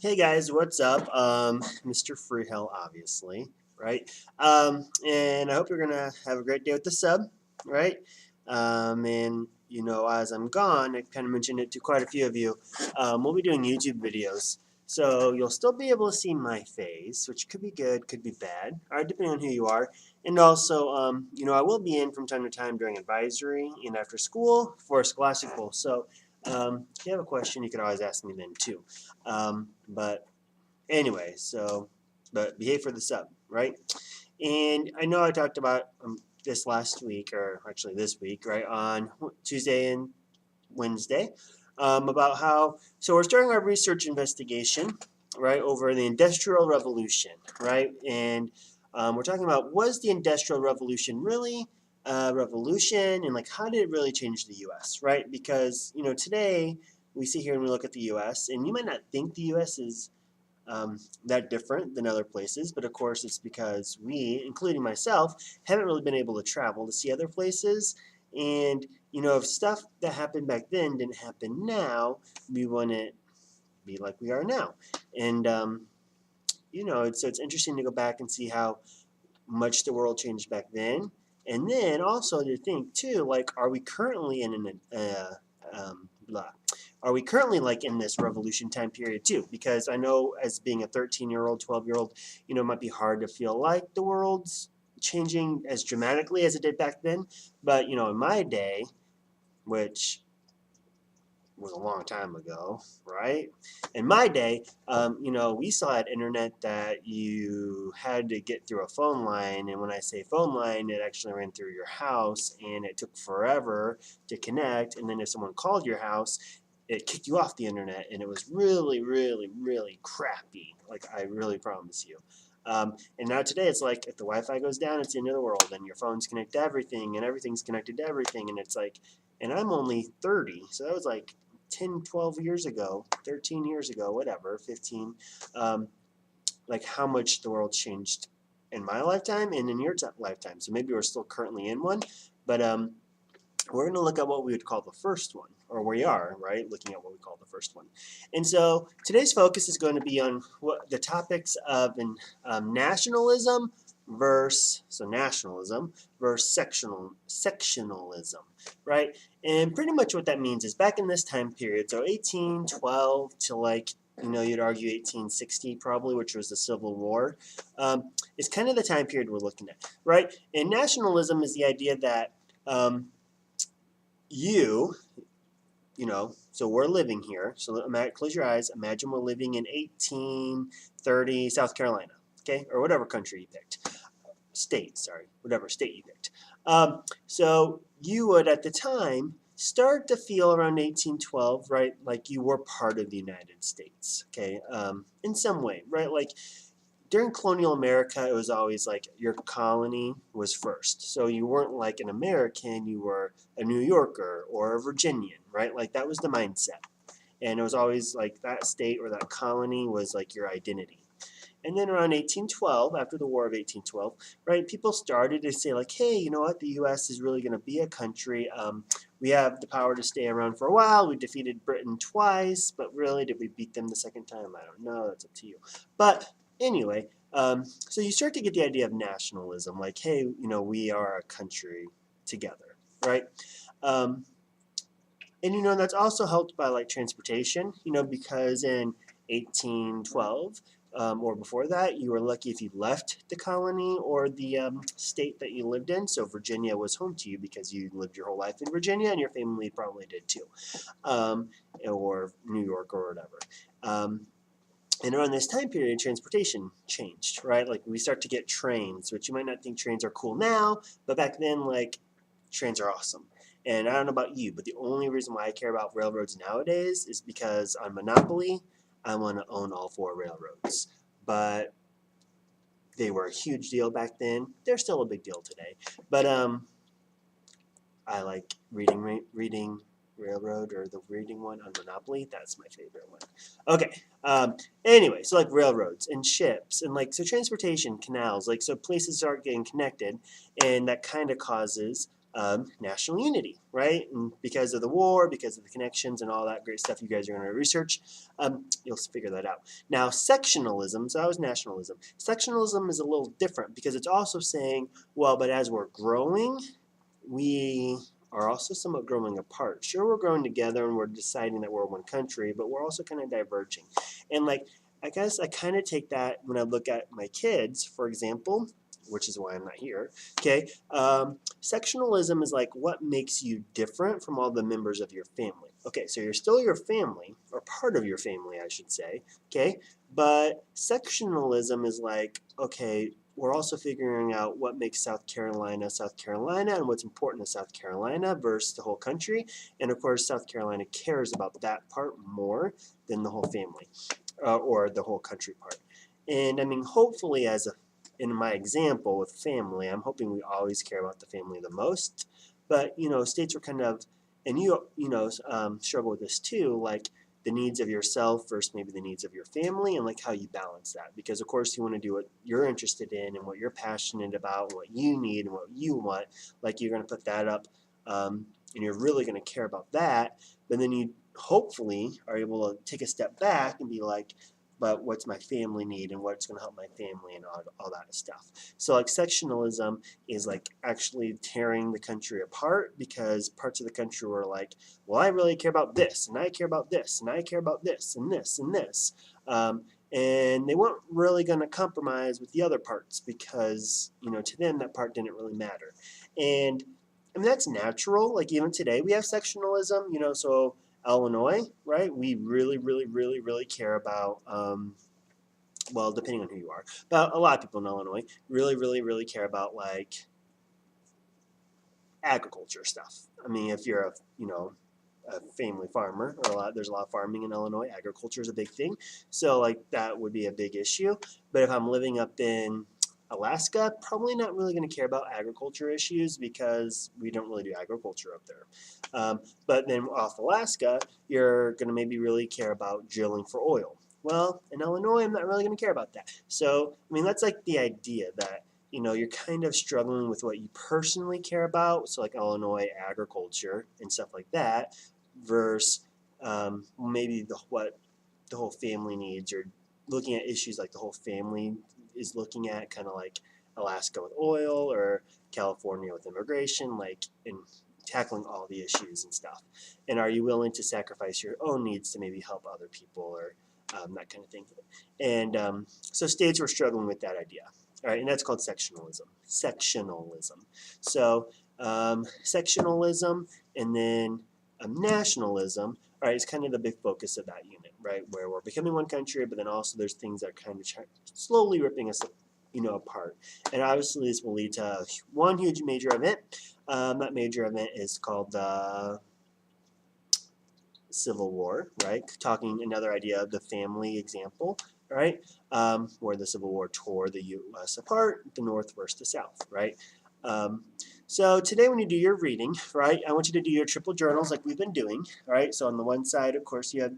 Hey guys, what's up? Mr. Freehell, obviously, right? And I hope you're gonna have a great day with the sub, right? And as I'm gone, I kind of mentioned it to quite a few of you. We'll be doing YouTube videos, so you'll still be able to see my face, which could be good, could be bad, all right, depending on who you are. And also, I will be in from time to time during advisory and after school for scholastic. So, if you have a question, you can always ask me then too. But anyway, but behave for the sub, right? And I know I talked about this last week, or actually this week, right, on Tuesday and Wednesday, about how, so we're starting our research investigation, right, over the Industrial Revolution, right? And we're talking about, was the Industrial Revolution really a revolution, and like how did it really change the U.S., right? Because today we sit here and we look at the U.S., and you might not think the U.S. is that different than other places, but of course it's because we, including myself, haven't really been able to travel to see other places. And if stuff that happened back then didn't happen now, we wouldn't be like we are now. And it's interesting to go back and see how much the world changed back then, and then also to think too, like, are we currently in an blah? Are we currently like in this revolution time period too? Because I know, as being a 13-year-old, 12-year-old, it might be hard to feel like the world's changing as dramatically as it did back then. But in my day, which was a long time ago, right? In my day, we still had internet that you had to get through a phone line, and when I say phone line, it actually ran through your house, and it took forever to connect. And then if someone called your house, it kicked you off the internet, and it was really, really, really crappy. Like, I really promise you. And now today, it's like if the Wi-Fi goes down, it's the end of the world, and your phones connect to everything, and everything's connected to everything, and it's like, and I'm only 30, so that was like 10, 12 years ago, 13 years ago, whatever, 15, like how much the world changed in my lifetime and in your lifetime. So maybe we're still currently in one, but we're going to look at what we would call the first one, or we are, right, looking at what we call the first one. And so today's focus is going to be on what the topics of nationalism versus sectionalism, right? And pretty much what that means is back in this time period, so 1812 to you'd argue 1860 probably, which was the Civil War, is kind of the time period we're looking at, right? And nationalism is the idea that so we're living here. So close your eyes. Imagine we're living in 1830 South Carolina, okay, or whatever country you picked. Whatever state you picked. So you would, at the time, start to feel around 1812, right, like you were part of the United States, okay, in some way, right? Like, during colonial America, it was always like your colony was first. So you weren't like an American, you were a New Yorker or a Virginian, right? Like, that was the mindset. And it was always like that state or that colony was like your identity. And then around 1812, after the War of 1812, right, people started to say like, hey, you know what, the U.S. is really going to be a country. We have the power to stay around for a while. We defeated Britain twice, but really, did we beat them the second time? I don't know. That's up to you. But anyway, so you start to get the idea of nationalism, like, hey, we are a country together, right? And that's also helped by like transportation, because in 1812 or before that, you were lucky if you left the colony or the state that you lived in. So Virginia was home to you because you lived your whole life in Virginia, and your family probably did too, or New York or whatever. And around this time period, transportation changed, right? Like, we start to get trains, which you might not think trains are cool now, but back then, like, trains are awesome. And I don't know about you, but the only reason why I care about railroads nowadays is because on Monopoly, I want to own all 4 railroads. But they were a huge deal back then. They're still a big deal today. But I like reading Railroad, or the reading one on Monopoly. That's my favorite one. Okay. Anyway, so like railroads and ships and so transportation, canals, so places start getting connected, and that kind of causes national unity, right? And because of the war, because of the connections and all that great stuff you guys are going to research, you'll figure that out. Now, sectionalism, so that was nationalism. Sectionalism is a little different because it's also saying, well, but as we're growing, we are also somewhat growing apart. Sure, we're growing together and we're deciding that we're one country, but we're also kind of diverging. And like, I guess I kind of take that when I look at my kids, for example, which is why I'm not here. Okay, sectionalism is like what makes you different from all the members of your family. Okay, so you're still your family, or part of your family, I should say. Okay, but sectionalism is like, okay, we're also figuring out what makes South Carolina, and what's important to South Carolina versus the whole country. And of course, South Carolina cares about that part more than the whole family or the whole country part. And I mean, hopefully, in my example with family, I'm hoping we always care about the family the most. But states were kind of, and struggle with this too, like the needs of yourself versus maybe the needs of your family, and like how you balance that. Because of course you want to do what you're interested in and what you're passionate about, and what you need and what you want. Like you're going to put that up, and you're really going to care about that. But then you hopefully are able to take a step back and be like, but what's my family need and what's going to help my family and all that stuff. So like sectionalism is like actually tearing the country apart because parts of the country were like, well, I really care about this and I care about this and I care about this and this and this. And they weren't really going to compromise with the other parts because, to them that part didn't really matter. And I mean, that's natural. Like even today we have sectionalism, so Illinois, right? We really, really, really, really care about, well, depending on who you are, but a lot of people in Illinois really, really, really care about like agriculture stuff. I mean, if you're a family farmer, there's a lot of farming in Illinois. Agriculture is a big thing, so like that would be a big issue. But if I'm living up in Alaska, probably not really going to care about agriculture issues because we don't really do agriculture up there. But then off Alaska, you're going to maybe really care about drilling for oil. Well, in Illinois, I'm not really going to care about that. So, I mean, that's like the idea that, you're kind of struggling with what you personally care about. So like Illinois agriculture and stuff like that versus maybe what the whole family needs, or looking at issues like the whole family is looking at, kind of like Alaska with oil or California with immigration, like in tackling all the issues and stuff. And are you willing to sacrifice your own needs to maybe help other people or that kind of thing? And so states were struggling with that idea. All right, and that's called sectionalism. Sectionalism. So sectionalism and then nationalism, all right, is kind of the big focus of that unit, right? Where we're becoming one country, but then also there's things that are kind of slowly ripping us, apart. And obviously this will lead to one huge major event. That major event is called the Civil War, right? Talking another idea of the family example, right? Where the Civil War tore the U.S. apart, the North versus the South, right? So today when you do your reading, right, I want you to do your triple journals like we've been doing, all right? So on the one side, of course, you have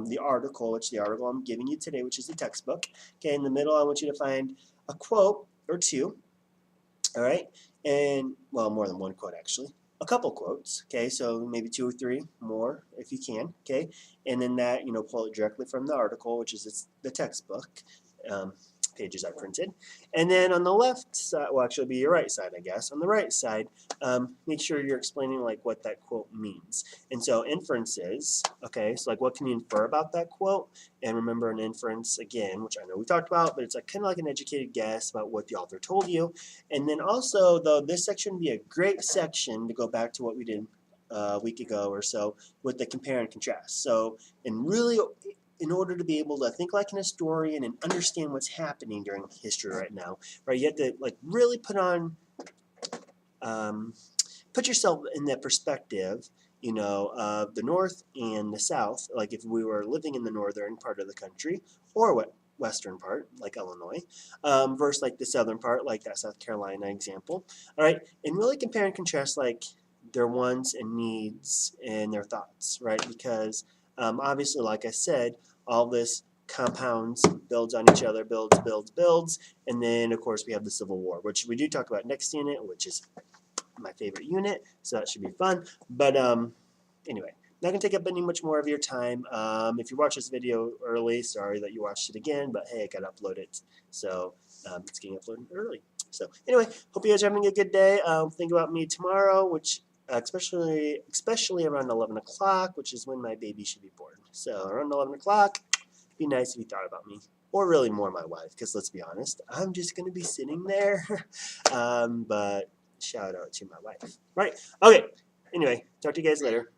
the article, which the article I'm giving you today, which is the textbook. Okay, in the middle, I want you to find a quote or two, all right? And, well, more than one quote, actually. A couple quotes, okay? So maybe 2 or 3 more if you can, okay? And then that, pull it directly from the article, which is the textbook. Pages I printed. And then on the left side, well, actually it'll be your right side, I guess. On the right side, make sure you're explaining like what that quote means. And so inferences, okay, so like what can you infer about that quote? And remember an inference, again, which I know we talked about, but it's like kind of like an educated guess about what the author told you. And then also, though, this section would be a great section to go back to what we did a week ago or so with the compare and contrast. So, and really, in order to be able to think like an historian and understand what's happening during history right now, right? You have to like really put yourself in that perspective, of the North and the South. Like if we were living in the northern part of the country, or what western part, like Illinois, versus like the southern part, like that South Carolina example. All right, and really compare and contrast like their wants and needs and their thoughts, right? Because obviously, like I said, all this compounds, builds on each other, builds, and then, of course, we have the Civil War, which we do talk about next unit, which is my favorite unit, so that should be fun. But anyway, not gonna take up any much more of your time. If you watched this video early, sorry that you watched it again, but hey, I gotta upload it, so it's getting uploaded early. So anyway, hope you guys are having a good day. Think about me tomorrow, which especially around 11 o'clock, which is when my baby should be born. So around 11 o'clock, be nice if you thought about me, or really more my wife, because let's be honest, I'm just gonna be sitting there. But shout out to my wife. Right? Okay. Anyway, talk to you guys later.